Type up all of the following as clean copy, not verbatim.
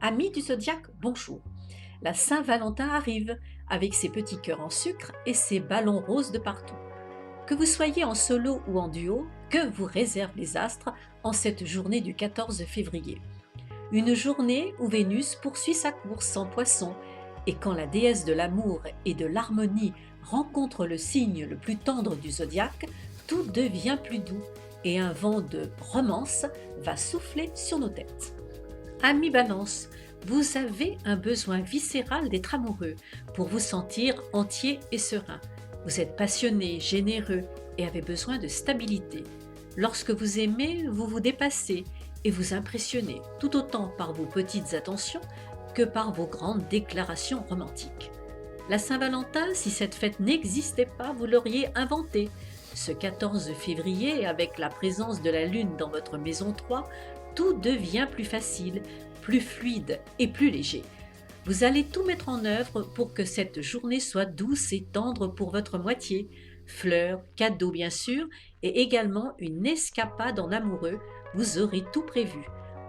Amis du zodiaque, bonjour. La Saint-Valentin arrive avec ses petits cœurs en sucre et ses ballons roses de partout. Que vous soyez en solo ou en duo, que vous réservent les astres en cette journée du 14 février? Une journée où Vénus poursuit sa course en Poisson, et quand la déesse de l'amour et de l'harmonie rencontre le signe le plus tendre du zodiaque, tout devient plus doux et un vent de romance va souffler sur nos têtes. Ami Balance, vous avez un besoin viscéral d'être amoureux pour vous sentir entier et serein. Vous êtes passionné, généreux et avez besoin de stabilité. Lorsque vous aimez, vous vous dépassez et vous impressionnez tout autant par vos petites attentions que par vos grandes déclarations romantiques. La Saint-Valentin, si cette fête n'existait pas, vous l'auriez inventée. Ce 14 février, avec la présence de la Lune dans votre maison 3, tout devient plus facile, plus fluide et plus léger. Vous allez tout mettre en œuvre pour que cette journée soit douce et tendre pour votre moitié. Fleurs, cadeaux bien sûr, et également une escapade en amoureux, vous aurez tout prévu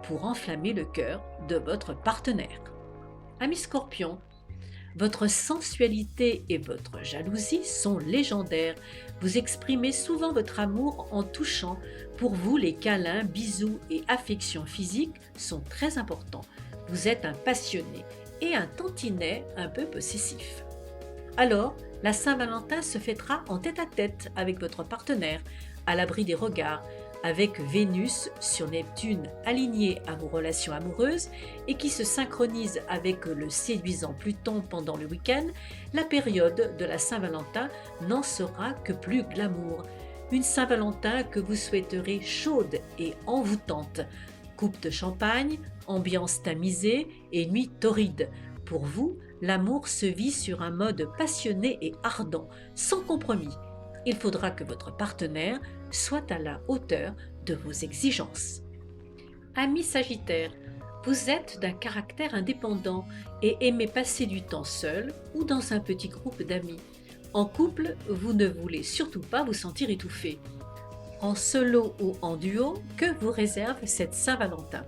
pour enflammer le cœur de votre partenaire. Ami Scorpion, votre sensualité et votre jalousie sont légendaires. Vous exprimez souvent votre amour en touchant. Pour vous, les câlins, bisous et affections physiques sont très importants. Vous êtes un passionné et un tantinet un peu possessif. Alors, la Saint-Valentin se fêtera en tête-à-tête avec votre partenaire, à l'abri des regards, avec Vénus sur Neptune alignée à vos relations amoureuses et qui se synchronise avec le séduisant Pluton pendant le week-end. La période de la Saint-Valentin n'en sera que plus glamour. Une Saint-Valentin que vous souhaiterez chaude et envoûtante. Coupe de champagne, ambiance tamisée et nuit torride. Pour vous, l'amour se vit sur un mode passionné et ardent, sans compromis. Il faudra que votre partenaire soit à la hauteur de vos exigences. Ami Sagittaire, vous êtes d'un caractère indépendant et aimez passer du temps seul ou dans un petit groupe d'amis. En couple, vous ne voulez surtout pas vous sentir étouffé. En solo ou en duo, que vous réserve cette Saint-Valentin?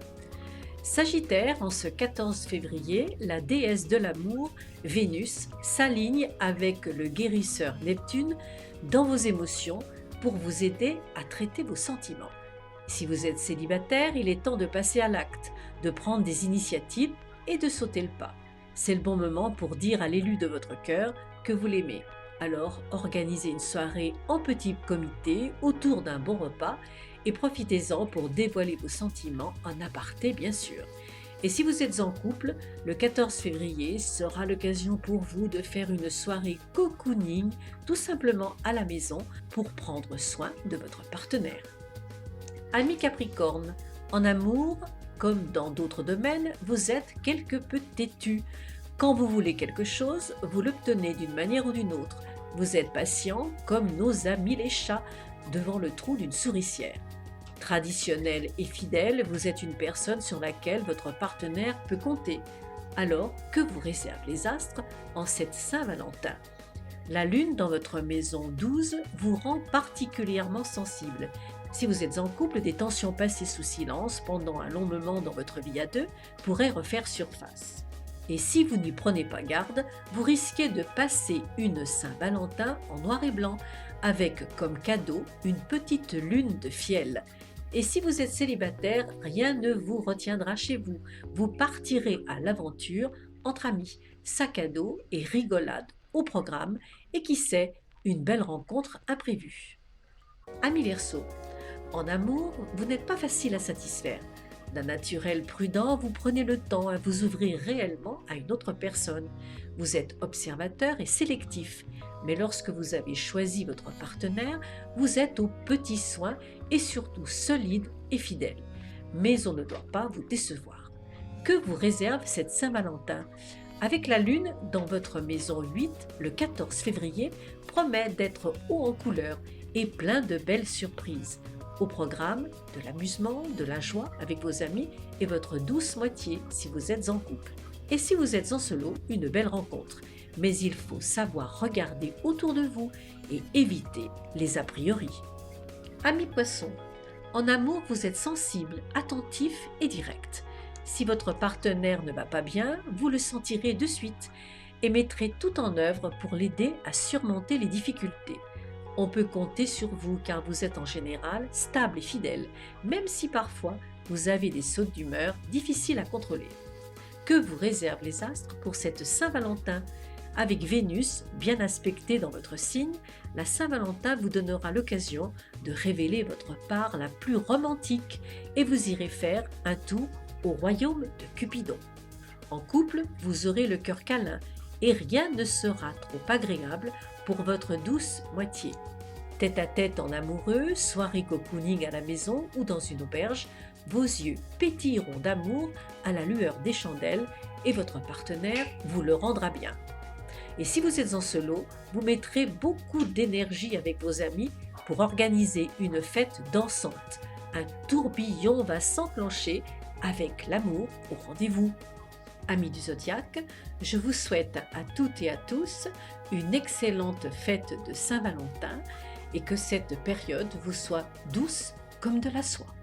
Sagittaire, en ce 14 février, la déesse de l'amour, Vénus, s'aligne avec le guérisseur Neptune dans vos émotions pour vous aider à traiter vos sentiments. Si vous êtes célibataire, il est temps de passer à l'acte, de prendre des initiatives et de sauter le pas. C'est le bon moment pour dire à l'élu de votre cœur que vous l'aimez. Alors, organisez une soirée en petit comité autour d'un bon repas et profitez-en pour dévoiler vos sentiments en aparté bien sûr. Et si vous êtes en couple, le 14 février sera l'occasion pour vous de faire une soirée cocooning tout simplement à la maison pour prendre soin de votre partenaire. Ami Capricorne, en amour, comme dans d'autres domaines, vous êtes quelque peu têtu. Quand vous voulez quelque chose, vous l'obtenez d'une manière ou d'une autre. Vous êtes patient comme nos amis les chats devant le trou d'une souricière. Traditionnel et fidèle, vous êtes une personne sur laquelle votre partenaire peut compter. Alors, que vous réservent les astres en cette Saint-Valentin? La lune dans votre maison 12 vous rend particulièrement sensible. Si vous êtes en couple, des tensions passées sous silence pendant un long moment dans votre vie à deux pourraient refaire surface. Et si vous n'y prenez pas garde, vous risquez de passer une Saint-Valentin en noir et blanc, avec comme cadeau une petite lune de fiel. Et si vous êtes célibataire, rien ne vous retiendra chez vous. Vous partirez à l'aventure entre amis, sac à dos et rigolade au programme, et qui sait, une belle rencontre imprévue. Ami Verseau, en amour, vous n'êtes pas facile à satisfaire. D'un naturel prudent, vous prenez le temps à vous ouvrir réellement à une autre personne. Vous êtes observateur et sélectif, mais lorsque vous avez choisi votre partenaire, vous êtes aux petits soins et surtout solide et fidèle. Mais on ne doit pas vous décevoir. Que vous réserve cette Saint-Valentin? Avec la lune dans votre maison 8, le 14 février promet d'être haut en couleur et plein de belles surprises. Au programme, de l'amusement, de la joie avec vos amis et votre douce moitié si vous êtes en couple. Et si vous êtes en solo, une belle rencontre. Mais il faut savoir regarder autour de vous et éviter les a priori. Ami Poisson, en amour, vous êtes sensible, attentif et direct. Si votre partenaire ne va pas bien, vous le sentirez de suite et mettrez tout en œuvre pour l'aider à surmonter les difficultés. On peut compter sur vous car vous êtes en général stable et fidèle, même si parfois vous avez des sautes d'humeur difficiles à contrôler. Que vous réservent les astres pour cette Saint-Valentin? Avec Vénus bien aspectée dans votre signe, la Saint-Valentin vous donnera l'occasion de révéler votre part la plus romantique et vous irez faire un tour au royaume de Cupidon. En couple, vous aurez le cœur câlin et rien ne sera trop agréable pour votre douce moitié. Tête à tête en amoureux, soirée cocooning à la maison ou dans une auberge, vos yeux pétilleront d'amour à la lueur des chandelles et votre partenaire vous le rendra bien. Et si vous êtes en solo, vous mettrez beaucoup d'énergie avec vos amis pour organiser une fête dansante. Un tourbillon va s'enclencher avec l'amour au rendez-vous. Amis du zodiaque, je vous souhaite à toutes et à tous une excellente fête de Saint-Valentin et que cette période vous soit douce comme de la soie.